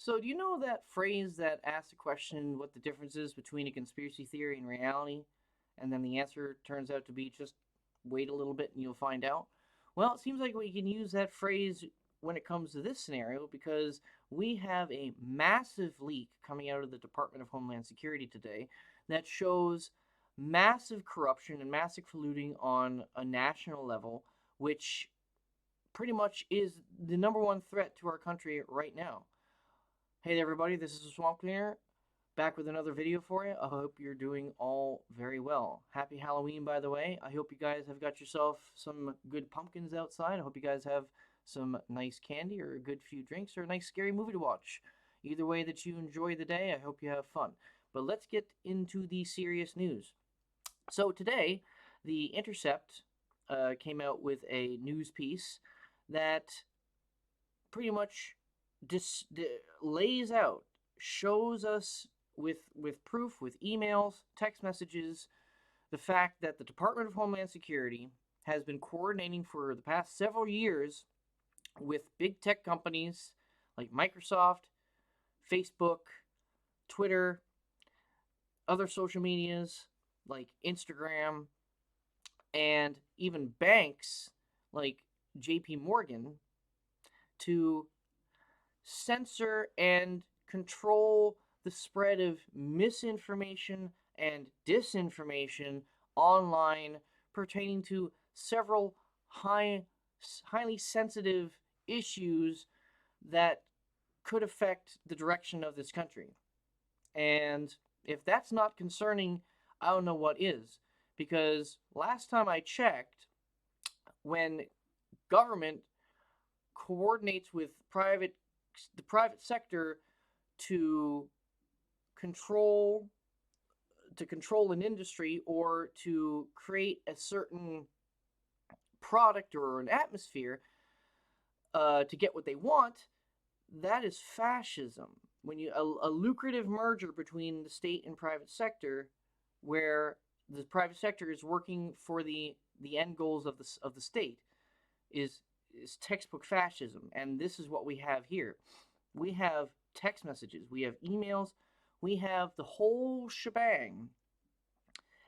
So, do you know that phrase that asks the question what the difference is between a conspiracy theory and reality? And then the answer turns out to be just wait a little bit and you'll find out? Well, it seems like we can use that phrase when it comes to this scenario because we have a massive leak coming out of the Department of Homeland Security today that shows massive corruption and massive colluding on a national level, which pretty much is the number one threat to our country right now. Hey there, everybody, this is Swamp Cleaner, back with another video for you. I hope you're doing all very well. Happy Halloween, by the way. I hope you guys have got yourself some good pumpkins outside. I hope you guys have some nice candy or a good few drinks or a nice scary movie to watch. Either way that you enjoy the day, I hope you have fun. But let's get into the serious news. So today, The Intercept came out with a news piece that pretty much lays out, shows us with proof, with emails, text messages, the fact that the Department of Homeland Security has been coordinating for the past several years with big tech companies like Microsoft, Facebook, Twitter, other social medias like Instagram, and even banks like JP Morgan to censor and control the spread of misinformation and disinformation online pertaining to several highly sensitive issues that could affect the direction of this country. And if that's not concerning, I don't know what is. Because last time I checked, when government coordinates with the private sector to control an industry or to create a certain product or an atmosphere to get what they want, that is fascism. When you a lucrative merger between the state and private sector, where the private sector is working for the end goals of the state, is textbook fascism. And this is what we have here. We have text messages, we have emails, we have the whole shebang.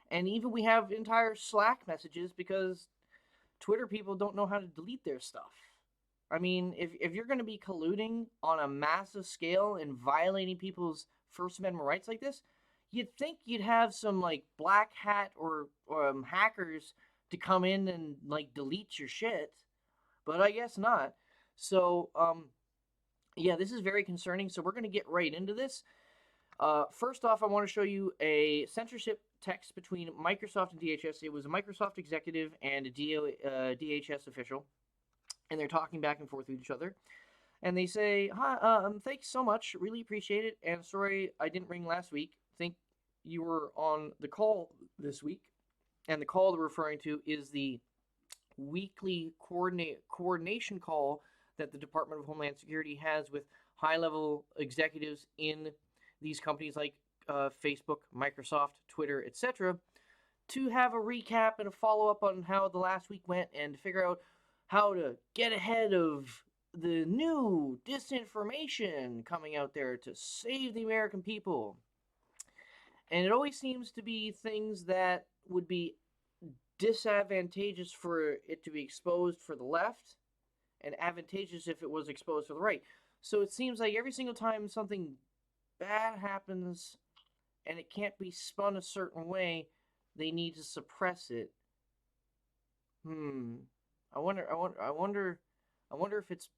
And even we have entire Slack messages because Twitter people don't know how to delete their stuff. I mean, if you're going to be colluding on a massive scale and violating people's First Amendment rights like this, you'd think you'd have some like black hat or hackers to come in and like delete your shit, but I guess not. So yeah, this is very concerning. So we're going to get right into this. First off, I want to show you a censorship text between Microsoft and DHS. It was a Microsoft executive and a DHS official, and they're talking back and forth with each other. And they say, "Hi, thanks so much. Really appreciate it. And sorry I didn't ring last week. Think you were on the call this week." And the call they're referring to is the weekly coordination call that the Department of Homeland Security has with high-level executives in these companies like Facebook, Microsoft, Twitter, etc., to have a recap and a follow-up on how the last week went and figure out how to get ahead of the new disinformation coming out there to save the American people. And it always seems to be things that would be disadvantageous for it to be exposed for the left and advantageous if it was exposed for the right. So it seems like every single time something bad happens and it can't be spun a certain way, they need to suppress it. I wonder if it's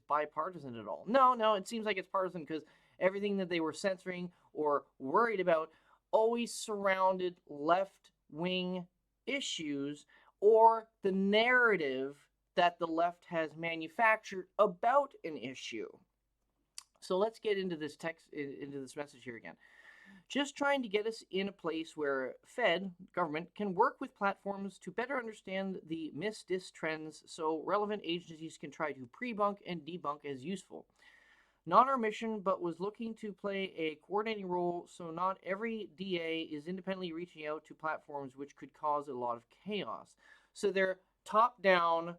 bipartisan at all. No, it seems like it's partisan because everything that they were censoring or worried about always surrounded left-wing issues or the narrative that the left has manufactured about an issue. So let's get into this message here again. Just trying to get us in a place where government, can work with platforms to better understand the mis-dis trends so relevant agencies can try to pre-bunk and debunk as useful. Not our mission, but was looking to play a coordinating role so not every DA is independently reaching out to platforms which could cause a lot of chaos. So they're top-down,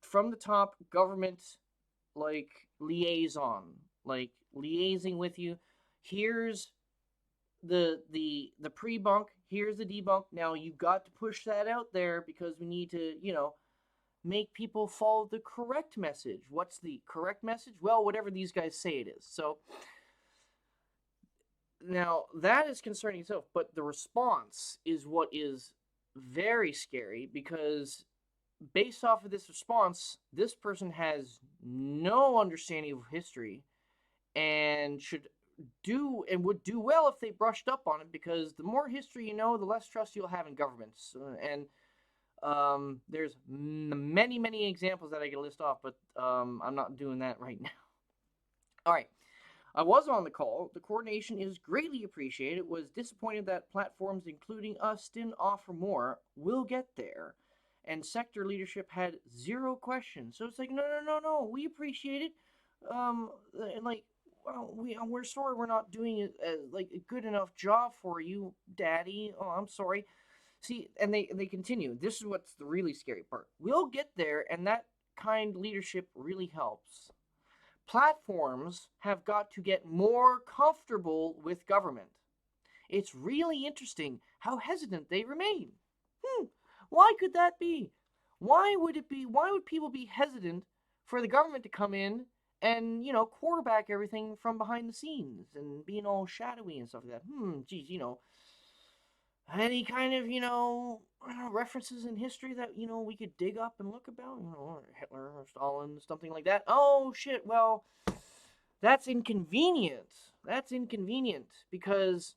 from the top government like liaison, like liaising with you. Here's the pre-bunk, here's the debunk. Now you got to push that out there because we need to, make people follow the correct message. What's the correct message? Well, whatever these guys say it is. So now that is concerning itself, but the response is what is very scary, because based off of this response, this person has no understanding of history and would do well if they brushed up on it, because the more history you know, the less trust you'll have in governments. And there's many examples that I could list off, but I'm not doing that right now. All right. I was on the call. The coordination is greatly appreciated. Was disappointed that platforms, including us, didn't offer more. We'll get there. And sector leadership had zero questions. So it's like, no. We appreciate it. Like, well, we're sorry we're not doing it like a good enough job for you, Daddy. Oh, I'm sorry. See, and they continue. This is what's the really scary part. We'll get there, and that kind leadership really helps. Platforms have got to get more comfortable with government. It's really interesting how hesitant they remain. Why could that be? Why would people be hesitant for the government to come in and, quarterback everything from behind the scenes and being all shadowy and stuff like that? Geez, any kind of, references in history that, we could dig up and look about, Hitler or Stalin, something like that. Oh, shit, well, that's inconvenient. That's inconvenient because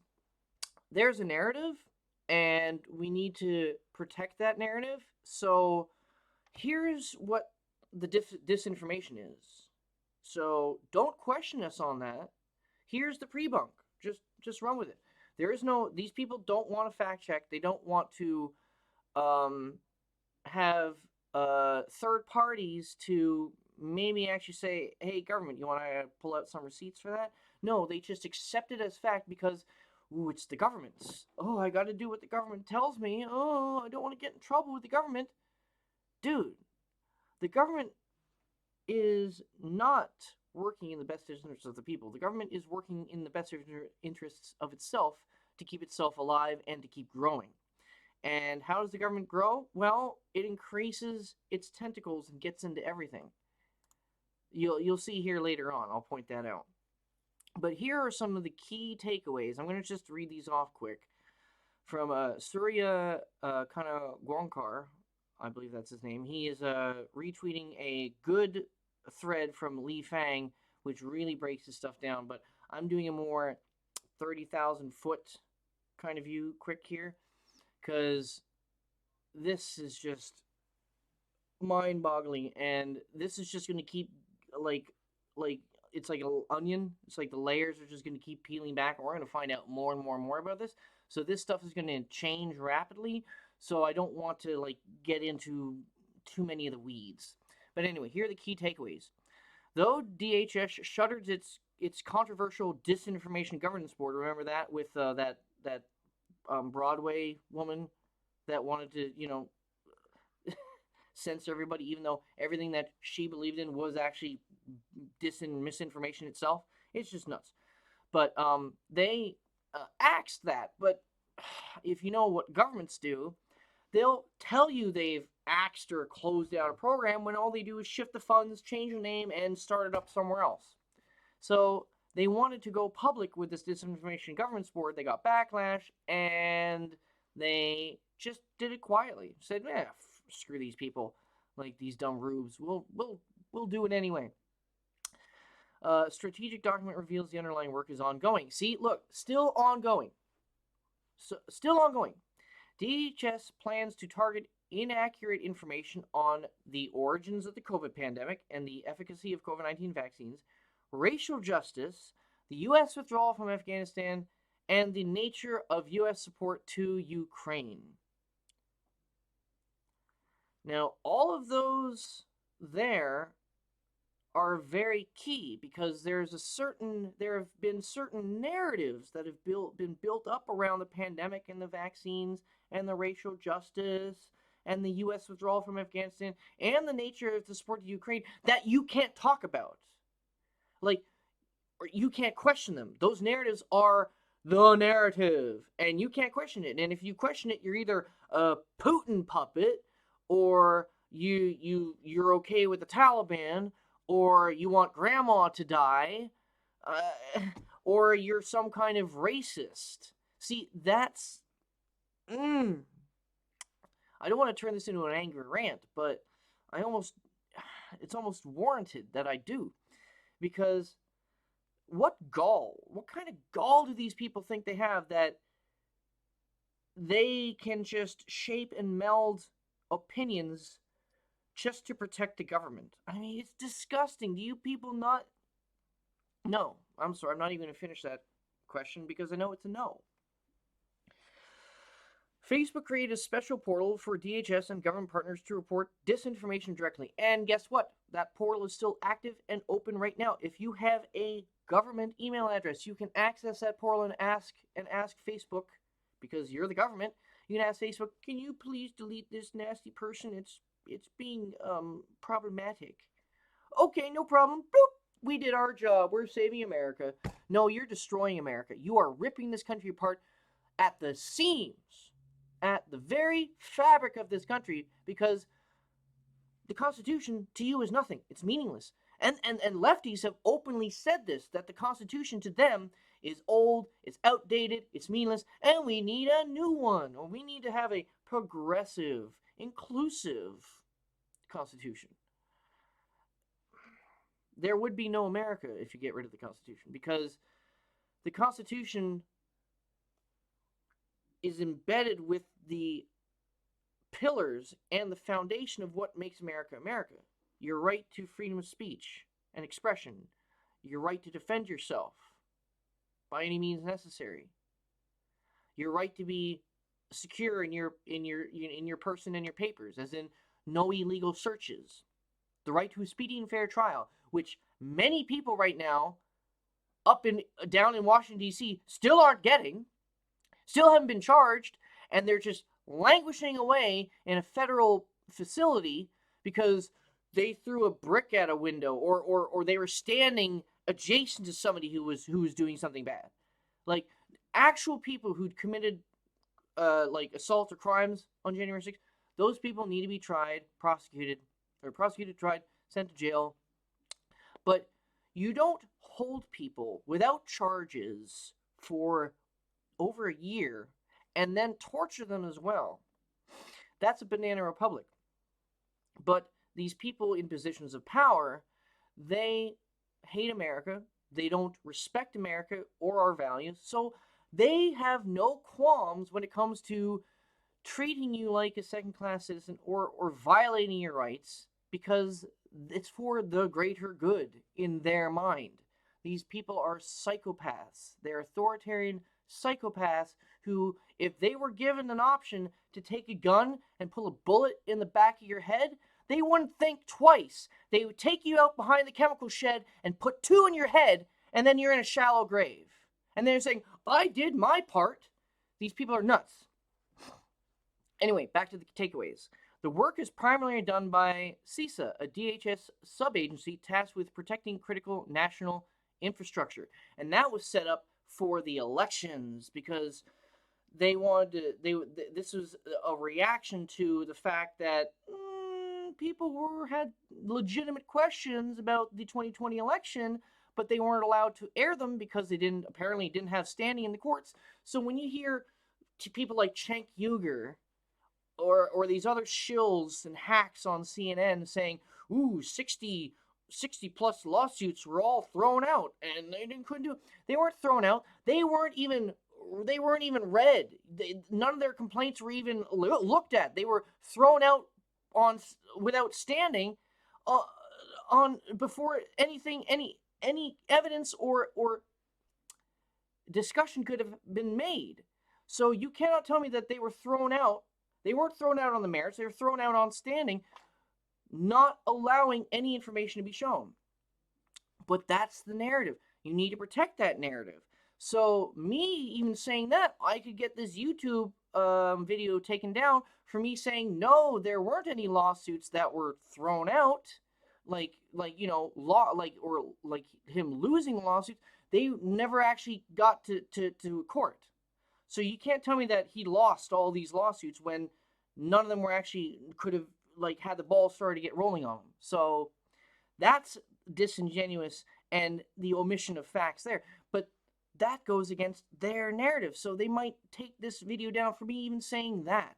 there's a narrative and we need to protect that narrative. So here's what the disinformation is. So don't question us on that. Here's the pre-bunk. Just run with it. These people don't want to fact check. They don't want to have third parties to maybe actually say, hey, government, you want to pull out some receipts for that? No, they just accept it as fact because, it's the government's. Oh, I got to do what the government tells me. Oh, I don't want to get in trouble with the government. Dude, the government is not working in the best interests of the people. The government is working in the best interests of itself to keep itself alive and to keep growing. And how does the government grow? Well, it increases its tentacles and gets into everything. You'll see here later on. I'll point that out. But here are some of the key takeaways. I'm going to just read these off quick. From Surya Guankar, I believe that's his name. He is retweeting a good thread from Li Fang, which really breaks his stuff down. But I'm doing a more 30,000 foot kind of view quick here, because this is just mind-boggling, and this is just going to keep like it's like an onion. It's like the layers are just going to keep peeling back, and we're going to find out more and more about this. So this stuff is going to change rapidly, so I don't want to get into too many of the weeds. But anyway, here are the key takeaways. Though DHS shuttered its controversial disinformation governance board, remember that with that Broadway woman that wanted to censor everybody, even though everything that she believed in was actually misinformation itself. It's just nuts. But they axed that. But if you know what governments do, they'll tell you they've axed or closed out a program when all they do is shift the funds, change the name, and start it up somewhere else. So they wanted to go public with this disinformation governance board. They got backlash, and they just did it quietly. Said, screw these people, like these dumb rubes. We'll do it anyway. Strategic document reveals the underlying work is ongoing. See, look, still ongoing. Still ongoing. DHS plans to target inaccurate information on the origins of the COVID pandemic and the efficacy of COVID-19 vaccines, racial justice, the U.S. withdrawal from Afghanistan, and the nature of U.S. support to Ukraine. Now, all of those there are very key because there have been certain narratives that have been built up around the pandemic and the vaccines and the racial justice and the U.S. withdrawal from Afghanistan and the nature of the support to Ukraine that you can't talk about. Like, or you can't question them. Those narratives are the narrative, and you can't question it. And if you question it, you're either a Putin puppet, or you're okay with the Taliban, or you want grandma to die, uh, or you're some kind of racist. See, that's I don't want to turn this into an angry rant, but it's almost warranted that I do, because what kind of gall do these people think they have that they can just shape and meld opinions just to protect the government? I mean, it's disgusting. Do you people not? No, I'm sorry, I'm not even going to finish that question because I know it's a no. Facebook created a special portal for DHS and government partners to report disinformation directly. And guess what? That portal is still active and open right now. If you have a government email address, you can access that portal and ask Facebook, because you're the government. You can ask Facebook, "Can you please delete this nasty person? It's being problematic." Okay, no problem. Boop. We did our job. We're saving America. No, you're destroying America. You are ripping this country apart at the seams, at the very fabric of this country, because the Constitution to you is nothing. It's meaningless. And lefties have openly said this, that the Constitution to them is old, it's outdated, it's meaningless, and we need a new one. Or we need to have a progressive, inclusive Constitution. There would be no America if you get rid of the Constitution, because the Constitution is embedded with the pillars and the foundation of what makes America America. Your right to freedom of speech and expression, your right to defend yourself by any means necessary, your right to be secure in your person and your papers, as in no illegal searches, the right to a speedy and fair trial, which many people right now down in Washington D.C. still aren't getting, still haven't been charged, and they're just languishing away in a federal facility because they threw a brick at a window, or they were standing adjacent to somebody who was doing something bad. Like, actual people who'd committed like assault or crimes on January 6th, those people need to be tried, prosecuted, tried, sent to jail. But you don't hold people without charges for over a year and then torture them as well. That's a banana republic. But these people in positions of power, they hate America. They don't respect America or our values. So they have no qualms when it comes to treating you like a second-class citizen or violating your rights, because it's for the greater good in their mind. These people are psychopaths. They're authoritarian psychopaths who, if they were given an option to take a gun and pull a bullet in the back of your head, they wouldn't think twice. They would take you out behind the chemical shed and put 2 in your head, and then you're in a shallow grave. And they're saying, "I did my part." These people are nuts. Anyway, back to the takeaways. The work is primarily done by CISA, a DHS sub-agency tasked with protecting critical national infrastructure. And that was set up for the elections because they wanted to, this was a reaction to the fact that people had legitimate questions about the 2020 election, but they weren't allowed to air them because they apparently didn't have standing in the courts. So when you hear people like Cenk Uygur or these other shills and hacks on CNN saying, "Ooh, 60 plus lawsuits were all thrown out and couldn't do it," they weren't thrown out. They weren't even read. None of their complaints were even looked at. They were thrown out without standing on before anything, any evidence or discussion could have been made. So you cannot tell me that they were thrown out. They weren't thrown out on the merits. They were thrown out on standing, not allowing any information to be shown. But that's the narrative. You need to protect that narrative. So me even saying that, I could get this YouTube video taken down for me saying, no, there weren't any lawsuits that were thrown out. law, or like him losing lawsuits, they never actually got to court. So you can't tell me that he lost all these lawsuits when none of them were actually could have like had the ball started to get rolling on them. So that's disingenuous and the omission of facts there. But that goes against their narrative. So they might take this video down for me even saying that.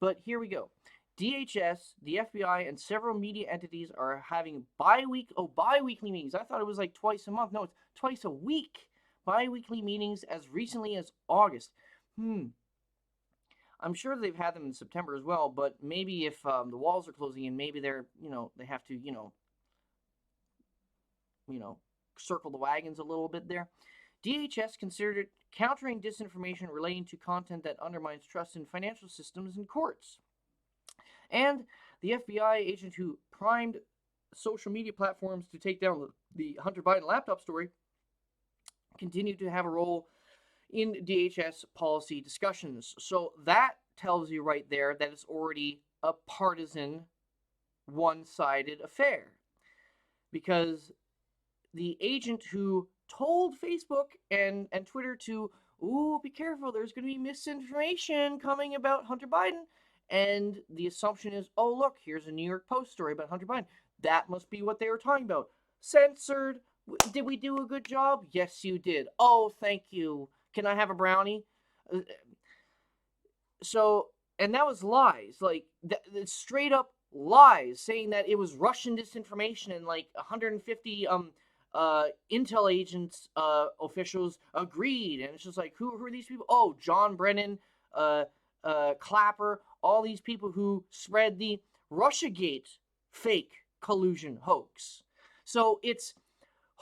But here we go. DHS, the FBI, and several media entities are having bi-weekly meetings. I thought it was like twice a month. No, it's twice a week. Bi-weekly meetings as recently as August. I'm sure they've had them in September as well, but maybe if the walls are closing in, maybe they're, they have to, circle the wagons a little bit there. DHS considered countering disinformation relating to content that undermines trust in financial systems and courts. And the FBI agent who primed social media platforms to take down the Hunter Biden laptop story continued to have a role in DHS policy discussions. So that tells you right there that it's already a partisan, one-sided affair. Because the agent who told Facebook and Twitter to, be careful, there's going to be misinformation coming about Hunter Biden. And the assumption is, look, here's a New York Post story about Hunter Biden. That must be what they were talking about. Censored. Did we do a good job? Yes, you did. Oh, thank you. Can I have a brownie? And that was lies. Like, straight up lies, saying that it was Russian disinformation and like 150 intel agents, officials agreed. And it's just like, who are these people? Oh, John Brennan, Clapper, all these people who spread the Russiagate fake collusion hoax. So it's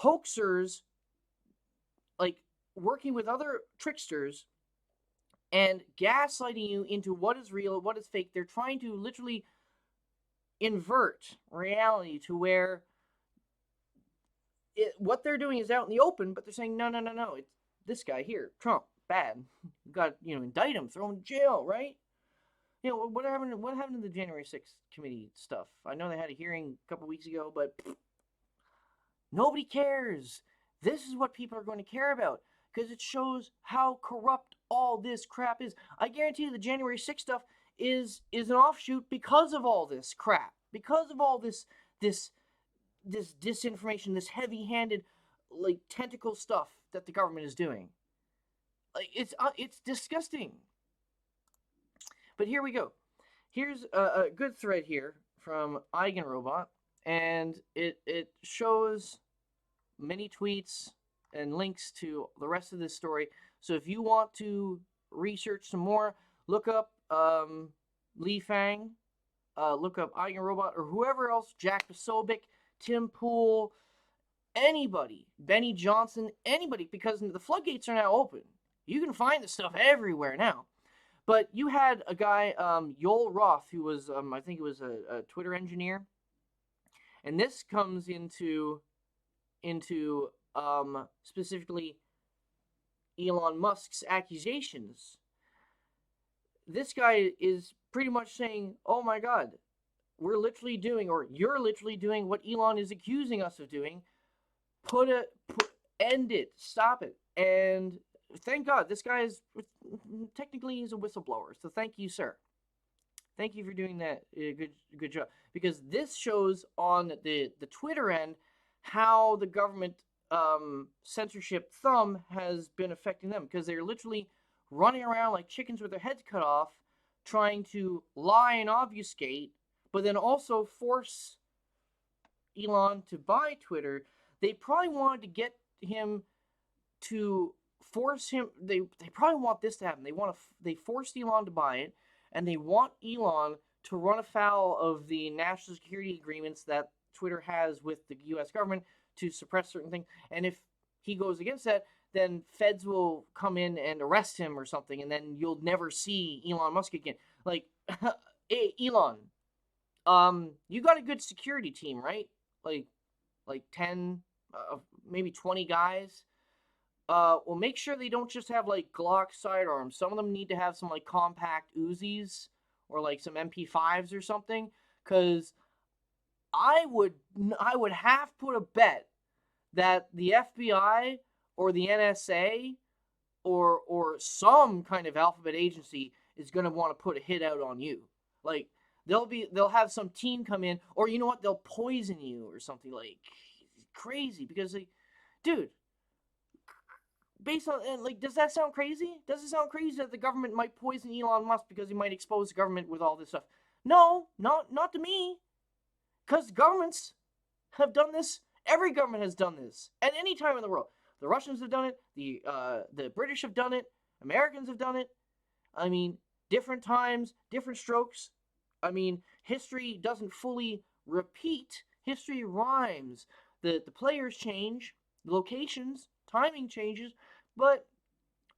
hoaxers like working with other tricksters and gaslighting you into what is real, what is fake. They're trying to literally invert reality to where what they're doing is out in the open, but they're saying, no, it's this guy here, Trump, bad. You got, indict him, throw him in jail, right? What happened to the January 6th committee stuff? I know they had a hearing a couple weeks ago, but nobody cares. This is what people are going to care about because it shows how corrupt all this crap is. I guarantee you the January 6th stuff is an offshoot because of all this crap, because of all this disinformation, this heavy-handed, like, tentacle stuff that the government is doing. Like, it's disgusting. But here we go. Here's a good thread here from Eigenrobot, and it shows many tweets and links to the rest of this story. So if you want to research some more, look up Lee Fang, look up Eigenrobot, or whoever else, Jack Posobiec, Tim Pool, anybody, Benny Johnson, anybody, because the floodgates are now open. You can find this stuff everywhere now. But you had a guy, Yoel Roth, who was, I think it was a Twitter engineer. And this comes into specifically Elon Musk's accusations. This guy is pretty much saying, oh my God, we're literally doing, or you're literally doing what Elon is accusing us of doing. End it, stop it. And thank God, this guy is, technically he's a whistleblower, so thank you, sir. Thank you for doing that. Good job. Because this shows on the Twitter end how the government censorship thumb has been affecting them. Because they're literally running around like chickens with their heads cut off, trying to lie and obfuscate, but then also force Elon to buy Twitter. They probably wanted to get him to force him. They probably want this to happen. They forced Elon to buy it, and they want Elon to run afoul of the national security agreements that Twitter has with the U.S. government to suppress certain things. And if he goes against that, then feds will come in and arrest him or something, and then you'll never see Elon Musk again. Like, hey, Elon, you got a good security team, right? Like 10, maybe 20 guys. Well, make sure they don't just have, like, Glock sidearms. Some of them need to have some, like, compact Uzis or, like, some MP5s or something. Because I would have put a bet that the FBI or the NSA or some kind of alphabet agency is going to want to put a hit out on you. Like they'll have some team come in, or you know what, they'll poison you or something like crazy because like, dude, based on like, does that sound crazy? Does it sound crazy that the government might poison Elon Musk because he might expose the government with all this stuff? No, not to me, because governments have done this. Every government has done this at any time in the world. The Russians have done it. The British have done it. Americans have done it. I mean, different times, different strokes. I mean, history doesn't fully repeat. History rhymes. The players change, the locations, timing changes, but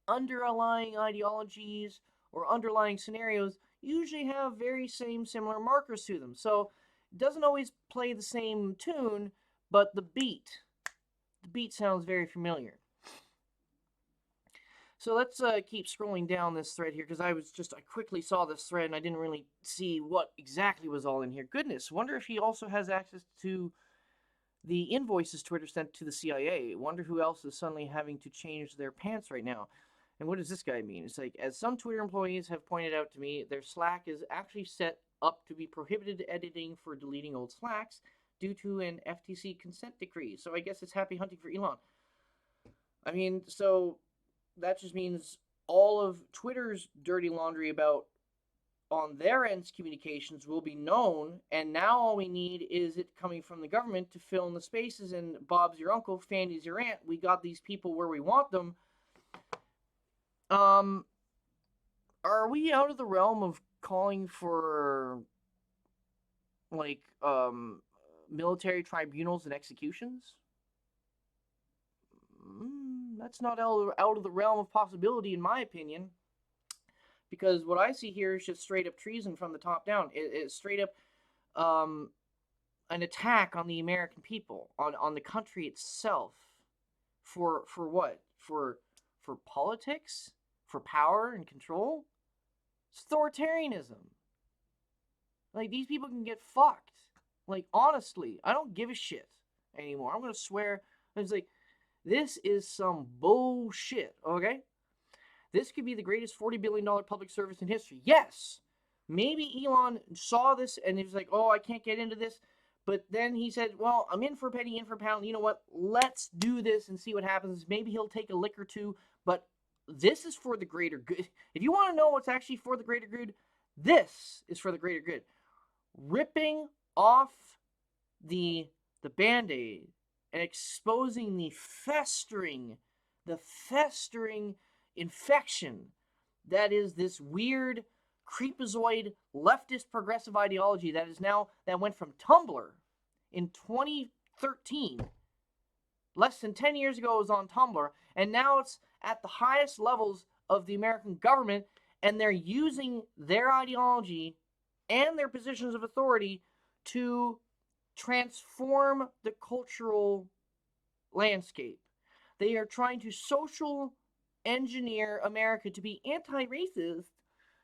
underlying ideologies or underlying scenarios usually have very similar markers to them. So it doesn't always play the same tune, but the beat sounds very familiar. So let's keep scrolling down this thread here because I quickly saw this thread and I didn't really see what exactly was all in here. Goodness, wonder if he also has access to the invoices Twitter sent to the CIA. Wonder who else is suddenly having to change their pants right now. And what does this guy mean? It's like, as some Twitter employees have pointed out to me, their Slack is actually set up to be prohibited editing for deleting old Slacks due to an FTC consent decree. So I guess it's happy hunting for Elon. I mean, so that just means all of Twitter's dirty laundry about on their end's communications will be known, and now all we need is it coming from the government to fill in the spaces, and Bob's your uncle, Fanny's your aunt. We got these people where we want them. Are we out of the realm of calling for like military tribunals and executions? That's not out of the realm of possibility, in my opinion. Because what I see here is just straight up treason from the top down. It's straight up an attack on the American people, on the country itself. For what? For politics? For power and control? It's authoritarianism. Like, these people can get fucked. Like, honestly, I don't give a shit anymore. I'm gonna swear. It's like, this is some bullshit, okay? This could be the greatest $40 billion public service in history. Yes, maybe Elon saw this and he was like, oh, I can't get into this. But then he said, well, I'm in for a penny, in for a pound. You know what? Let's do this and see what happens. Maybe he'll take a lick or two, but this is for the greater good. If you want to know what's actually for the greater good, this is for the greater good. Ripping off the Band-Aid and exposing the festering infection that is this weird creepazoid leftist progressive ideology that went from Tumblr in 2013, less than 10 years ago it was on Tumblr, and now it's at the highest levels of the American government, and they're using their ideology and their positions of authority to transform the cultural landscape. They are trying to social engineer America to be anti-racist,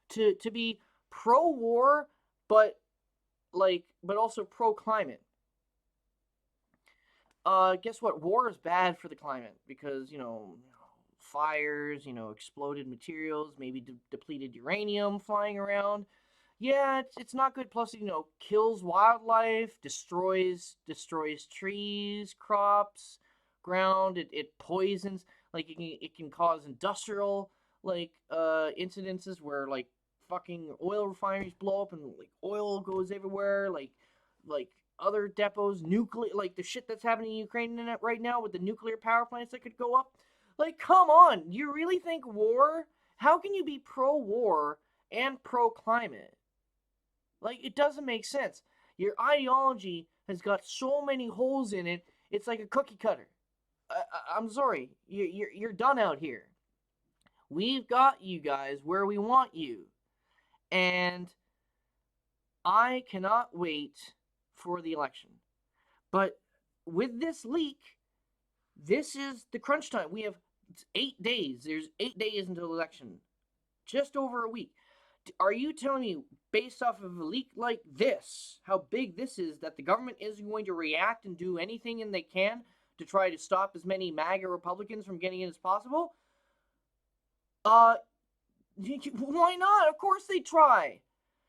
to be pro-war, but also pro-climate. Guess what? War is bad for the climate because, fires, exploded materials, maybe depleted uranium flying around. Yeah, it's not good. Plus, kills wildlife, destroys trees, crops, ground. It poisons. Like it can cause industrial incidences where like fucking oil refineries blow up and like oil goes everywhere. Like other depots, nuclear, like the shit that's happening in Ukraine right now with the nuclear power plants that could go up. Like, come on, you really think war? How can you be pro-war and pro-climate? Like, it doesn't make sense. Your ideology has got so many holes in it. It's like a cookie cutter. I'm sorry, you're done out here. We've got you guys where we want you, and I cannot wait for the election. But with this leak, this is the crunch time. We have 8 days. There's 8 days until election. Just over a week. Are you telling me, based off of a leak like this, how big this is, that the government isn't going to react and do anything and they can to try to stop as many MAGA Republicans from getting in as possible? Uh, why not? Of course they try.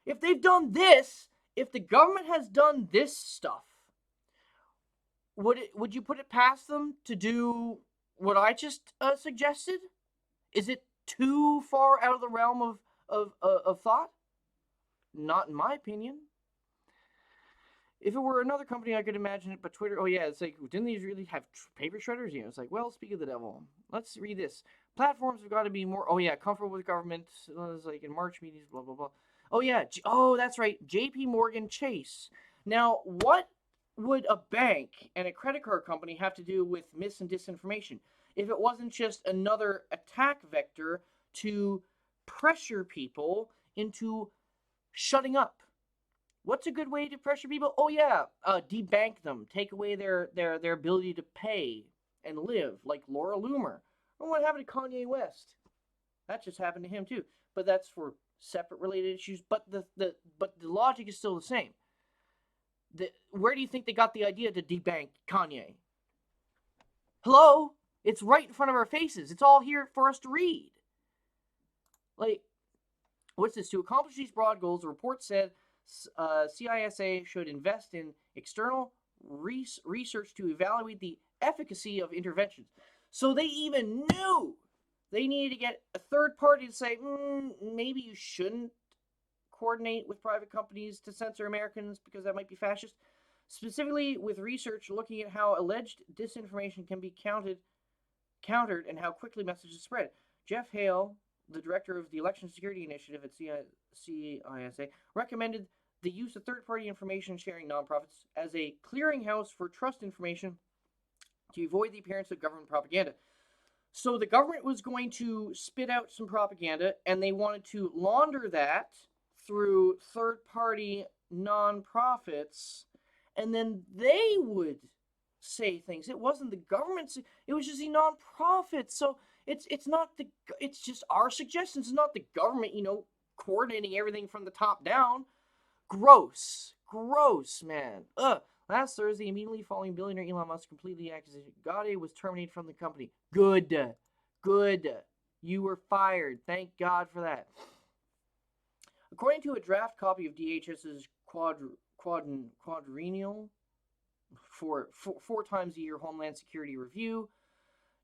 If they've done this, if the government has done this stuff, would you put it past them to do what I just suggested? Is it too far out of the realm of thought? Not in my opinion. If it were another company, I could imagine it, but Twitter, oh yeah, it's like, didn't these really have paper shredders? You know, it's like, well, speak of the devil. Let's read this. Platforms have got to be more, oh yeah, comfortable with government. It's like in March meetings, blah, blah, blah. Oh yeah, oh, that's right, JP Morgan Chase. Now, what would a bank and a credit card company have to do with mis and disinformation if it wasn't just another attack vector to pressure people into shutting up? What's a good way to pressure people? Oh yeah, debank them, take away their ability to pay and live, like Laura Loomer. And what happened to Kanye West? That just happened to him too. But that's for separate related issues. But the logic is still the same. Where do you think they got the idea to debank Kanye? Hello? It's right in front of our faces. It's all here for us to read. Like, what's this? To accomplish these broad goals, the report said CISA should invest in external research to evaluate the efficacy of interventions. So they even knew they needed to get a third party to say, maybe you shouldn't coordinate with private companies to censor Americans because that might be fascist. Specifically with research looking at how alleged disinformation can be countered and how quickly messages spread. Jeff Hale, the director of the Election Security Initiative at CISA, recommended the use of third-party information sharing nonprofits as a clearinghouse for trust information to avoid the appearance of government propaganda. So the government was going to spit out some propaganda, and they wanted to launder that through third-party nonprofits, and then they would say things. It wasn't the government; it was just the nonprofits. So it's just our suggestions. It's not the government, coordinating everything from the top down. Gross, man. Last Thursday, immediately following billionaire Elon Musk's completely acquisition, Gaudet was terminated from the company. Good. You were fired. Thank God for that. According to a draft copy of DHS's quadrennial for four times a year Homeland Security Review,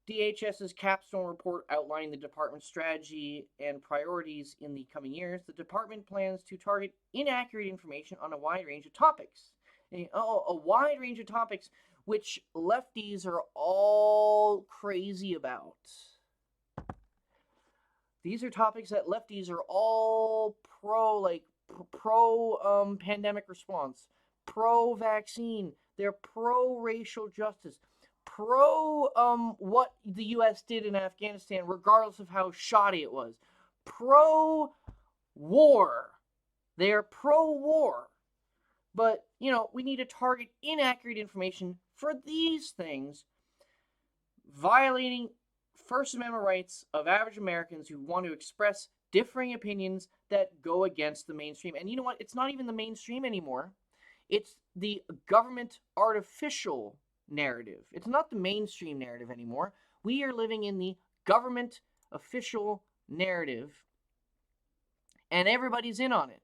DHS's capstone report outlining the department's strategy and priorities in the coming years, the department plans to target inaccurate information on a wide range of topics. A wide range of topics which lefties are all crazy about. These are topics that lefties are all pro pandemic response, pro vaccine, they're pro racial justice, pro what the US did in Afghanistan regardless of how shoddy it was, pro war. They are pro war. But, we need to target inaccurate information for these things, violating First Amendment rights of average Americans who want to express differing opinions that go against the mainstream. And you know what? It's not even the mainstream anymore. It's the government artificial narrative. It's not the mainstream narrative anymore. We are living in the government official narrative, and everybody's in on it.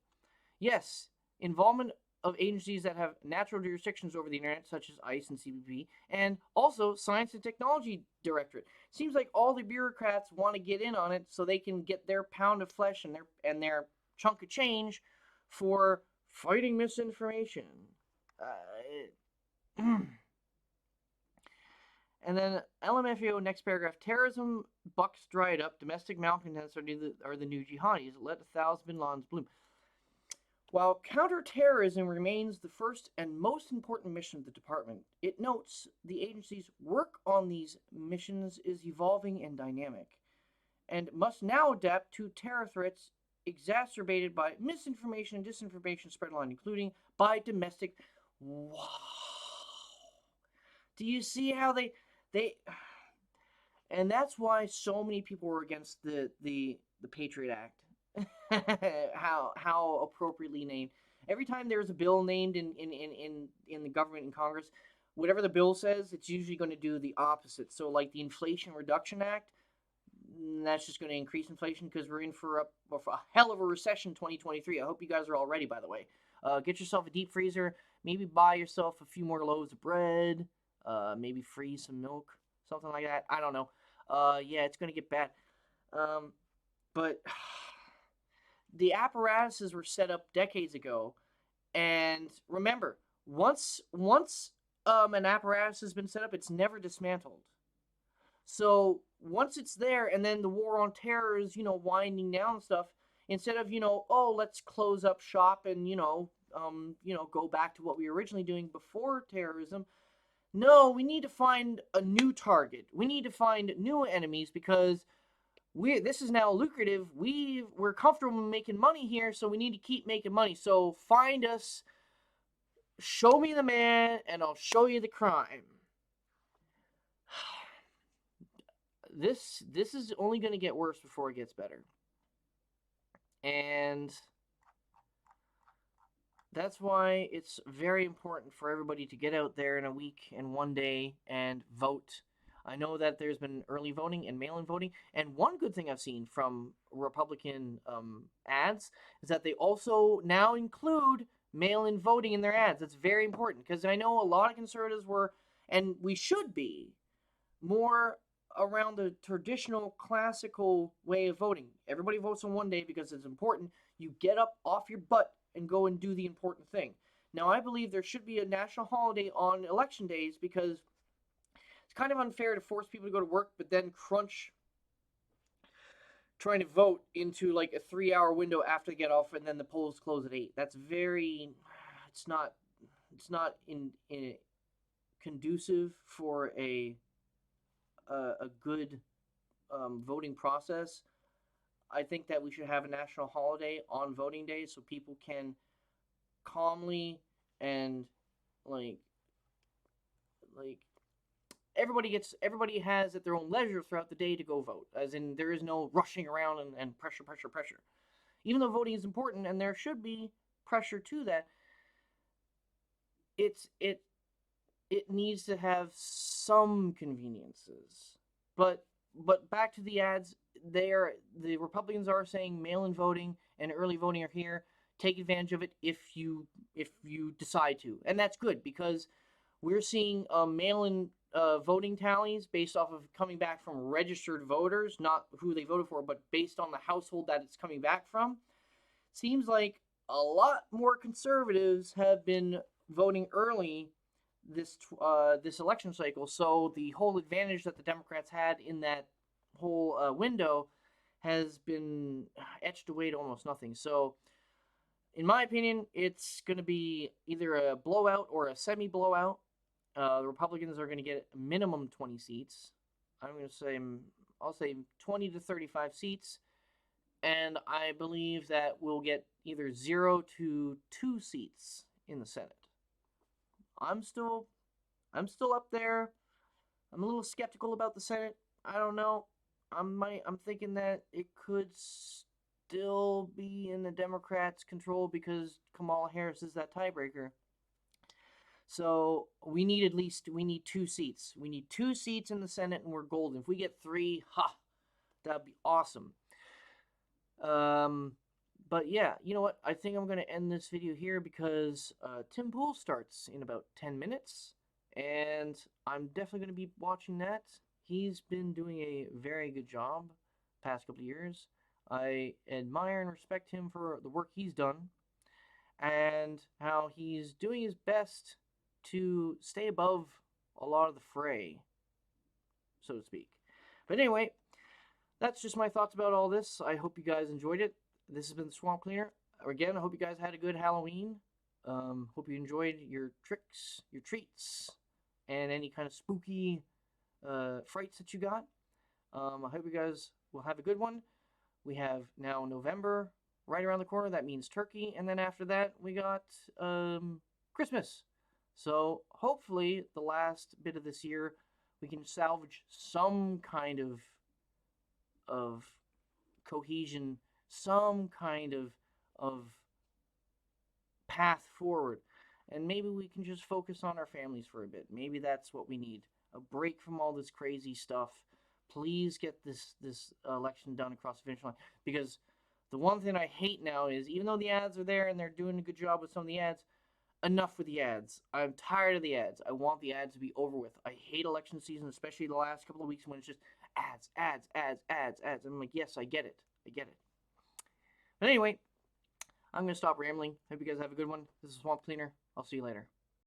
Yes, involvement of agencies that have natural jurisdictions over the internet, such as ICE and CBP, and also Science and Technology Directorate. Seems like all the bureaucrats want to get in on it so they can get their pound of flesh and their chunk of change for fighting misinformation. And then LMFAO, next paragraph, terrorism bucks dried up, domestic malcontents are the new jihadis. Let 1,000 bin Ladens bloom. While counterterrorism remains the first and most important mission of the department, it notes the agency's work on these missions is evolving and dynamic, and must now adapt to terror threats exacerbated by misinformation and disinformation spread online, including by domestic. Wow. Do you see how they and that's why so many people were against the Patriot Act. how appropriately named. Every time there's a bill named in the government and Congress, whatever the bill says, it's usually going to do the opposite. So like the Inflation Reduction Act, that's just going to increase inflation because we're in for a hell of a recession 2023. I hope you guys are all ready, by the way. Get yourself a deep freezer. Maybe buy yourself a few more loaves of bread. Maybe freeze some milk, something like that. I don't know. Yeah, it's going to get bad. But the apparatuses were set up decades ago, and remember, once an apparatus has been set up, it's never dismantled. So once it's there, and then the war on terror is winding down and stuff. Instead of oh, let's close up shop and go back to what we were originally doing before terrorism. No, we need to find a new target. We need to find new enemies because this is now lucrative. We're comfortable making money here, so we need to keep making money. So find us, show me the man, and I'll show you the crime. This is only going to get worse before it gets better. And that's why it's very important for everybody to get out there in a week and one day and vote. I know that there's been early voting and mail-in voting, and one good thing I've seen from Republican ads is that they also now include mail-in voting in their ads. That's very important because I know a lot of conservatives were, and we should be, more around the traditional classical way of voting. Everybody votes on one day because it's important. You get up off your butt and go and do the important thing. Now, I believe there should be a national holiday on election days because it's kind of unfair to force people to go to work but then crunch trying to vote into like a 3-hour window after they get off and then the polls close at 8. That's very, it's not in conducive for a good voting process. I think that we should have a national holiday on voting day so people can calmly and like everybody has at their own leisure throughout the day to go vote. As in, there is no rushing around and pressure. Even though voting is important and there should be pressure to that, it needs to have some conveniences. But back to the ads, the Republicans are saying mail-in voting and early voting are here. Take advantage of it if you decide to, and that's good because we're seeing mail-in voting tallies based off of coming back from registered voters, not who they voted for, but based on the household that it's coming back from. Seems like a lot more conservatives have been voting early this election cycle. So the whole advantage that the Democrats had in that whole window has been etched away to almost nothing. So, in my opinion, it's going to be either a blowout or a semi-blowout. The Republicans are going to get a minimum 20 seats. I'll say 20 to 35 seats, and I believe that we'll get either 0 to 2 seats in the Senate. I'm still up there. I'm a little skeptical about the Senate. I don't know. I'm thinking that it could still be in the Democrats' control because Kamala Harris is that tiebreaker. So we need 2 seats. We need 2 seats in the Senate, and we're golden. If we get 3, that'd be awesome. But yeah, you know what? I think I'm going to end this video here because Tim Pool starts in about 10 minutes. And I'm definitely going to be watching that. He's been doing a very good job past couple of years. I admire and respect him for the work he's done and how he's doing his best to stay above a lot of the fray, so to speak. But anyway, that's just my thoughts about all this. I hope you guys enjoyed it. This has been the Swamp Cleaner. Again, I hope you guys had a good Halloween. Hope you enjoyed your tricks, your treats, and any kind of spooky frights that you got. I hope you guys will have a good one. We have now November right around the corner. That means turkey. And then after that, we got Christmas. So hopefully the last bit of this year, we can salvage some kind of cohesion some kind of path forward. And maybe we can just focus on our families for a bit. Maybe that's what we need. A break from all this crazy stuff. Please get this election done across the finish line. Because the one thing I hate now is, even though the ads are there and they're doing a good job with some of the ads, enough with the ads. I'm tired of the ads. I want the ads to be over with. I hate election season, especially the last couple of weeks when it's just ads, ads, ads, ads, ads. I'm like, yes, I get it. I get it. But anyway, I'm going to stop rambling. Hope you guys have a good one. This is Swamp Cleaner. I'll see you later.